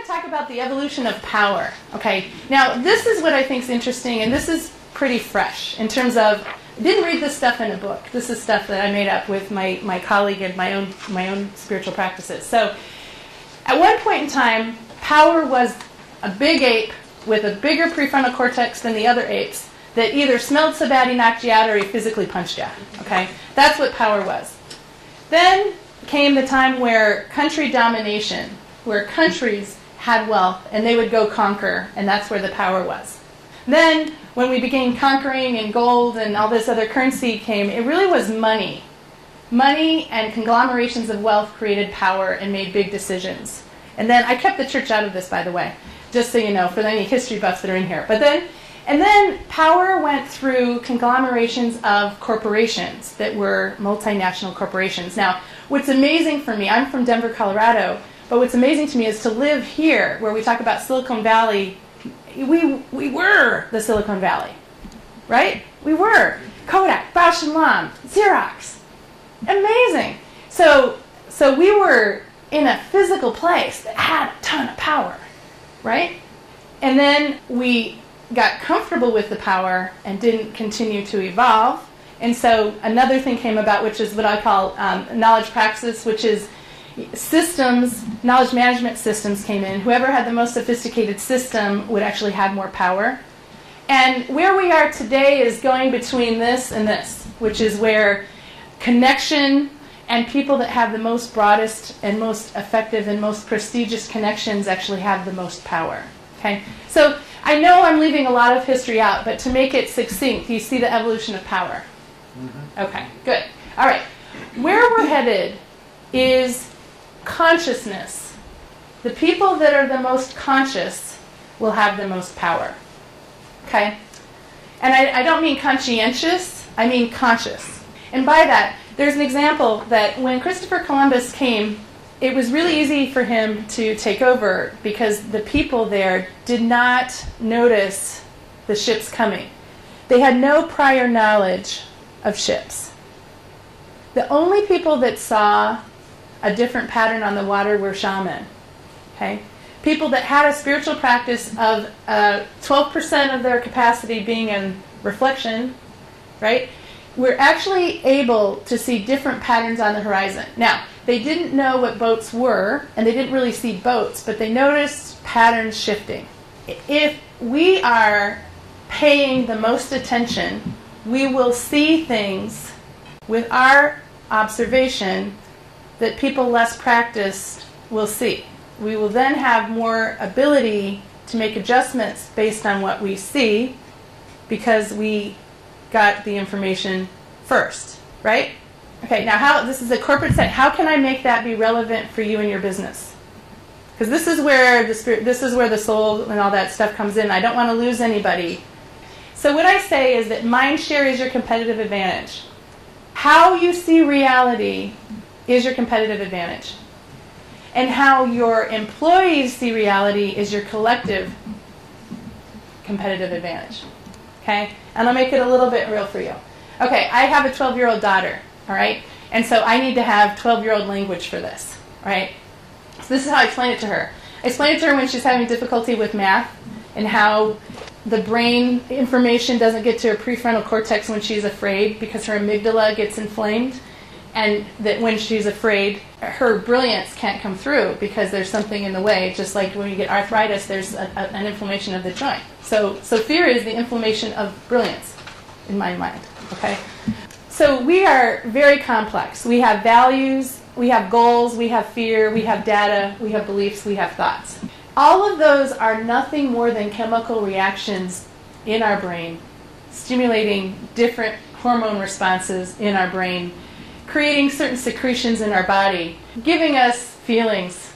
talk about the evolution of power. Okay, now this is what I think is interesting, and this is pretty fresh in terms of, I didn't read this stuff in a book. This is stuff that I made up with my colleague and my own spiritual practices. So at one point in time, power was a big ape with a bigger prefrontal cortex than the other apes that either smelled so bad he knocked you out or he physically punched you. Okay, that's what power was. Then came the time where country domination, where countries had wealth and they would go conquer, and that's where the power was. Then when we began conquering and gold and all this other currency came, it really was money. Money and conglomerations of wealth created power and made big decisions. And then I kept the church out of this, by the way, just so you know, for any history buffs that are in here. And then power went through conglomerations of corporations that were multinational corporations. Now, what's amazing for me, I'm from Denver, Colorado, but what's amazing to me is to live here, where we talk about Silicon Valley. We were the Silicon Valley, right? We were. Kodak, Bausch & Lomb, Xerox. Amazing. So we were in a physical place that had a ton of power, right? And then we got comfortable with the power and didn't continue to evolve. And so another thing came about, which is what I call knowledge praxis, which is systems, knowledge management systems came in. Whoever had the most sophisticated system would actually have more power. And where we are today is going between this and this, which is where connection and people that have the most broadest and most effective and most prestigious connections actually have the most power. Okay? So I know I'm leaving a lot of history out, but to make it succinct, you see the evolution of power. Mm-hmm. Okay, good. All right. Where we're headed is consciousness. The people that are the most conscious will have the most power. Okay? And I don't mean conscientious, I mean conscious. And by that, there's an example that when Christopher Columbus came, it was really easy for him to take over because the people there did not notice the ships coming. They had no prior knowledge of ships. The only people that saw a different pattern on the water were shaman. Okay? People that had a spiritual practice of 12% of their capacity being in reflection, right? We're actually able to see different patterns on the horizon. Now, they didn't know what boats were, and they didn't really see boats, but they noticed patterns shifting. If we are paying the most attention, we will see things with our observation that people less practiced will see. We will then have more ability to make adjustments based on what we see because we got the information first, right? Okay, now this is a corporate setting. How can I make that be relevant for you and your business? Because this is where the spirit, this is where the soul and all that stuff comes in. I don't want to lose anybody. So what I say is that mind share is your competitive advantage. How you see reality is your competitive advantage. And how your employees see reality is your collective competitive advantage. Okay? And I'll make it a little bit real for you. Okay, I have a 12-year-old daughter, all right? And so I need to have 12-year-old language for this, right? So this is how I explain it to her. I explain it to her when she's having difficulty with math and how the brain information doesn't get to her prefrontal cortex when she's afraid because her amygdala gets inflamed, and that when she's afraid, her brilliance can't come through because there's something in the way, just like when you get arthritis, there's an inflammation of the joint. So fear is the inflammation of brilliance, in my mind, okay? So we are very complex. We have values, we have goals, we have fear, we have data, we have beliefs, we have thoughts. All of those are nothing more than chemical reactions in our brain, stimulating different hormone responses in our brain, creating certain secretions in our body, giving us feelings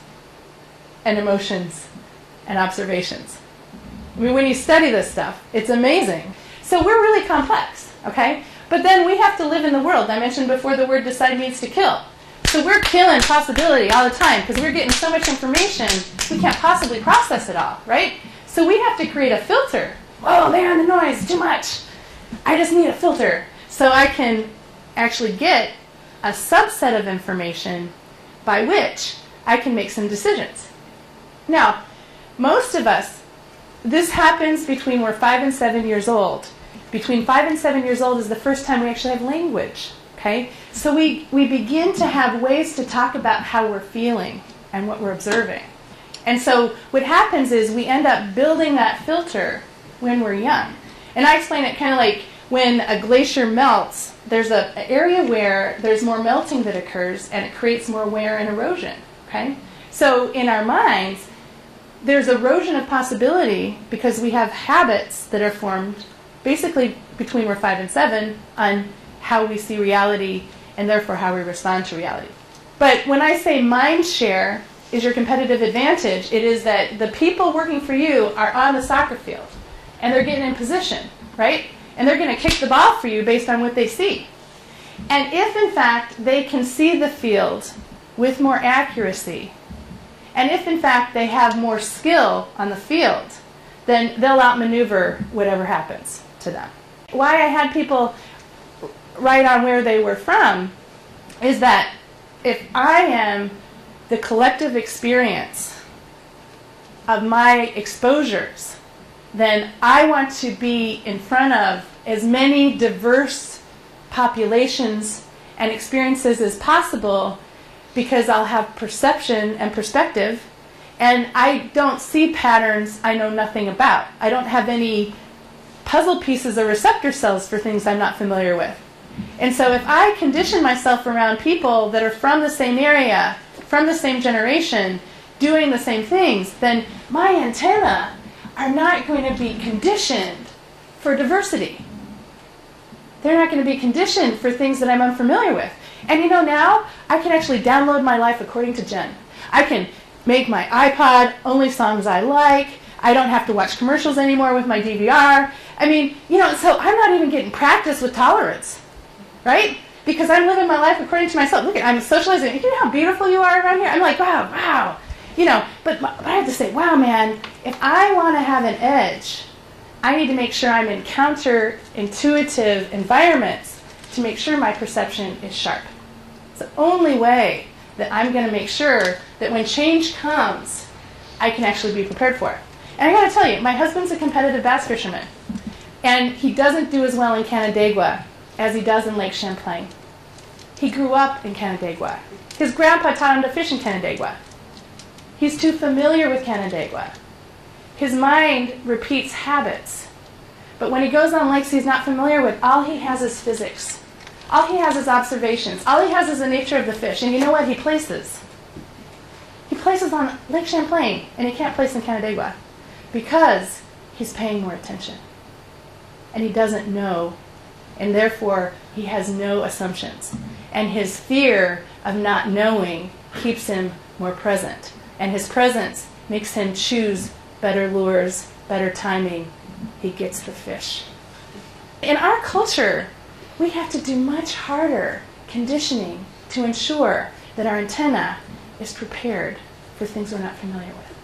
and emotions and observations. I mean, when you study this stuff, it's amazing. So we're really complex, okay? But then we have to live in the world. I mentioned before the word decide means to kill. So we're killing possibility all the time because we're getting so much information, we can't possibly process it all, right? So we have to create a filter. Oh, man, the noise, too much. I just need a filter so I can actually get a subset of information by which I can make some decisions. Now, most of us, this happens between we're 5 and 7 years old. Between 5 and 7 years old is the first time we actually have language. Okay? So we begin to have ways to talk about how we're feeling and what we're observing. And so what happens is we end up building that filter when we're young. And I explain it kind of like when a glacier melts, there's an area where there's more melting that occurs and it creates more wear and erosion. Okay? So in our minds, there's erosion of possibility because we have habits that are formed basically between we're 5 and 7 on how we see reality and therefore how we respond to reality. But when I say mind share is your competitive advantage, it is that the people working for you are on the soccer field and they're getting in position, right? And they're going to kick the ball for you based on what they see. And if in fact they can see the field with more accuracy, and if in fact they have more skill on the field, then they'll outmaneuver whatever happens to them. Why I had people write on where they were from is that if I am the collective experience of my exposures, then I want to be in front of as many diverse populations and experiences as possible because I'll have perception and perspective, and I don't see patterns I know nothing about. I don't have any puzzle pieces or receptor cells for things I'm not familiar with. And so if I condition myself around people that are from the same area, from the same generation, doing the same things, then my antennae are not going to be conditioned for diversity. They're not going to be conditioned for things that I'm unfamiliar with. And you know, now I can actually download my life according to Jen. I can make my iPod only songs I like. I don't have to watch commercials anymore with my DVR. I mean, you know, so I'm not even getting practice with tolerance, right? Because I'm living my life according to myself. Look, I'm socializing. You know how beautiful you are around here? I'm like, wow, wow. You know, but I have to say, wow, man, if I want to have an edge, I need to make sure I'm in counterintuitive environments to make sure my perception is sharp. It's the only way that I'm going to make sure that when change comes, I can actually be prepared for it. And I got to tell you, my husband's a competitive bass fisherman, and he doesn't do as well in Canandaigua as he does in Lake Champlain. He grew up in Canandaigua. His grandpa taught him to fish in Canandaigua. He's too familiar with Canandaigua. His mind repeats habits. But when he goes on lakes he's not familiar with, all he has is physics. All he has is observations. All he has is the nature of the fish. And you know what? He places. He places on Lake Champlain, and he can't place in Canandaigua because he's paying more attention. And he doesn't know, and therefore he has no assumptions. And his fear of not knowing keeps him more present. And his presence makes him choose better lures, better timing. He gets the fish. In our culture, we have to do much harder conditioning to ensure that our antenna is prepared for things we're not familiar with.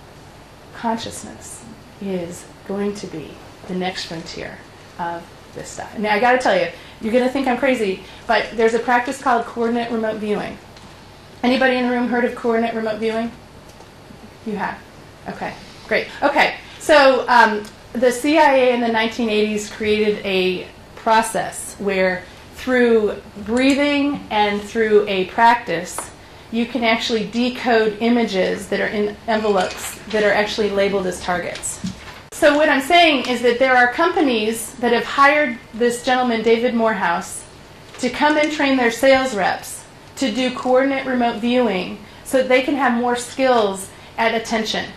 Consciousness is going to be the next frontier of this stuff. Now, I got to tell you, you're going to think I'm crazy, but there's a practice called coordinate remote viewing. Anybody in the room heard of coordinate remote viewing? You have? Okay, great. Okay, so the CIA in the 1980s created a process where through breathing and through a practice, you can actually decode images that are in envelopes that are actually labeled as targets. So what I'm saying is that there are companies that have hired this gentleman, David Morehouse, to come and train their sales reps to do coordinate remote viewing so that they can have more skills at attention.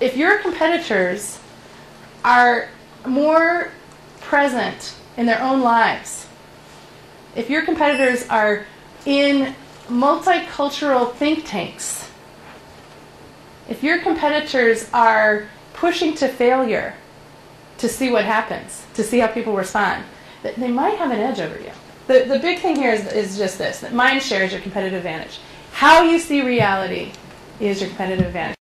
If your competitors are more present in their own lives, if your competitors are in multicultural think tanks, if your competitors are pushing to failure to see what happens, to see how people respond, that they might have an edge over you. The big thing here is just this, that mind share is your competitive advantage. How you see reality is your competitive advantage.